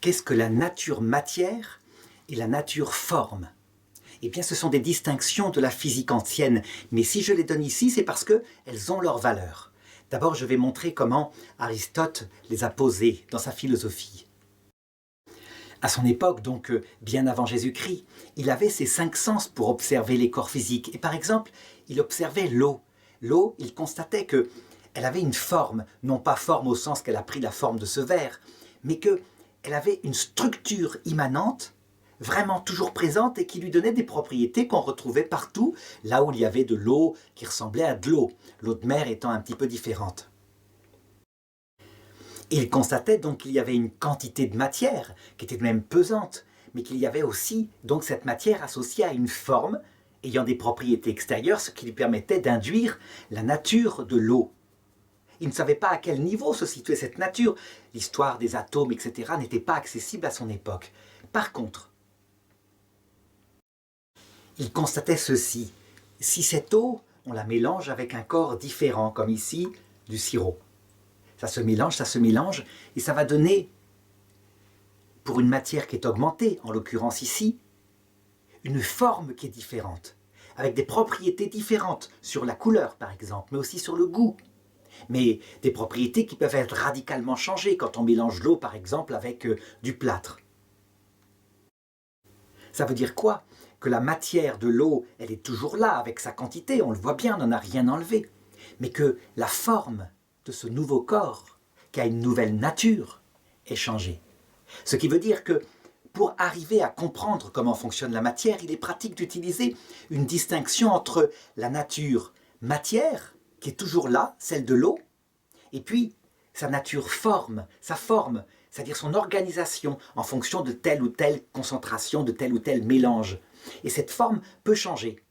qu'est-ce que la nature matière et la nature forme? Eh bien, ce sont des distinctions de la physique ancienne, mais si je les donne ici, c'est parce qu'elles ont leur valeur. D'abord, je vais montrer comment Aristote les a posées dans sa philosophie. À son époque, donc bien avant Jésus-Christ, il avait ses 5 sens pour observer les corps physiques. Et par exemple, il observait l'eau. L'eau, il constatait qu'elle avait une forme, non pas forme au sens qu'elle a pris la forme de ce verre, mais qu'elle avait une structure immanente, vraiment toujours présente et qui lui donnait des propriétés qu'on retrouvait partout, là où il y avait de l'eau qui ressemblait à de l'eau, l'eau de mer étant un petit peu différente. Et il constatait donc qu'il y avait une quantité de matière qui était même pesante, mais qu'il y avait aussi donc cette matière associée à une forme ayant des propriétés extérieures, ce qui lui permettait d'induire la nature de l'eau. Il ne savait pas à quel niveau se situait cette nature. L'histoire des atomes, etc. n'était pas accessible à son époque. Par contre, il constatait ceci. Si cette eau, on la mélange avec un corps différent, comme ici, du sirop, ça se mélange, et ça va donner, pour une matière qui est augmentée, en l'occurrence ici, une forme qui est différente, avec des propriétés différentes sur la couleur par exemple, mais aussi sur le goût. Mais des propriétés qui peuvent être radicalement changées quand on mélange l'eau par exemple avec du plâtre. Ça veut dire quoi? Que la matière de l'eau, elle est toujours là avec sa quantité, on le voit bien, on n'en a rien enlevé. Mais que la forme de ce nouveau corps, qui a une nouvelle nature, est changée. Ce qui veut dire que pour arriver à comprendre comment fonctionne la matière, il est pratique d'utiliser une distinction entre la nature matière, qui est toujours là, celle de l'eau, et puis sa nature forme, sa forme, c'est-à-dire son organisation en fonction de telle ou telle concentration, de tel ou tel mélange. Et cette forme peut changer,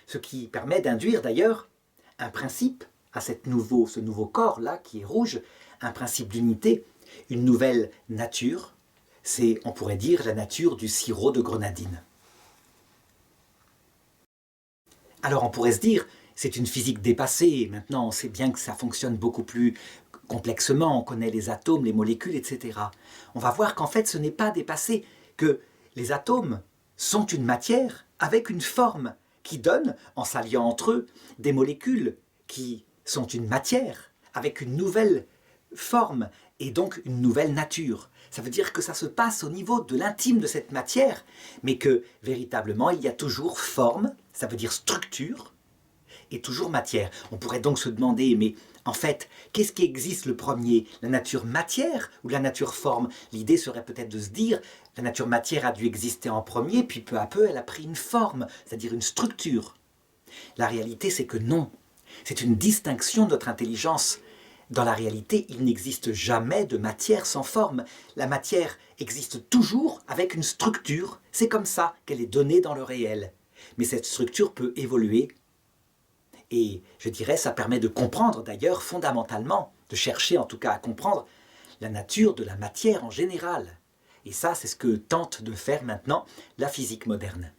ce qui permet d'induire d'ailleurs un principe à ce nouveau corps-là qui est rouge, un principe d'unité, une nouvelle nature, c'est, on pourrait dire, la nature du sirop de grenadine. Alors on pourrait se dire, c'est une physique dépassée, maintenant on sait bien que ça fonctionne beaucoup plus complexement, on connaît les atomes, les molécules, etc. On va voir qu'en fait ce n'est pas dépassé, que les atomes sont une matière avec une forme qui donne, en s'alliant entre eux, des molécules qui sont une matière avec une nouvelle forme et donc une nouvelle nature. Ça veut dire que ça se passe au niveau de l'intime de cette matière, mais que véritablement il y a toujours forme, ça veut dire structure, et toujours matière. On pourrait donc se demander, mais en fait, qu'est-ce qui existe le premier? La nature matière ou la nature forme? L'idée serait peut-être de se dire, la nature matière a dû exister en premier, puis peu à peu elle a pris une forme, c'est-à-dire une structure. La réalité c'est que non. C'est une distinction de notre intelligence. Dans la réalité, il n'existe jamais de matière sans forme. La matière existe toujours avec une structure. C'est comme ça qu'elle est donnée dans le réel. Mais cette structure peut évoluer. Et je dirais, ça permet de comprendre d'ailleurs fondamentalement, de chercher en tout cas à comprendre la nature de la matière en général. Et ça, c'est ce que tente de faire maintenant la physique moderne.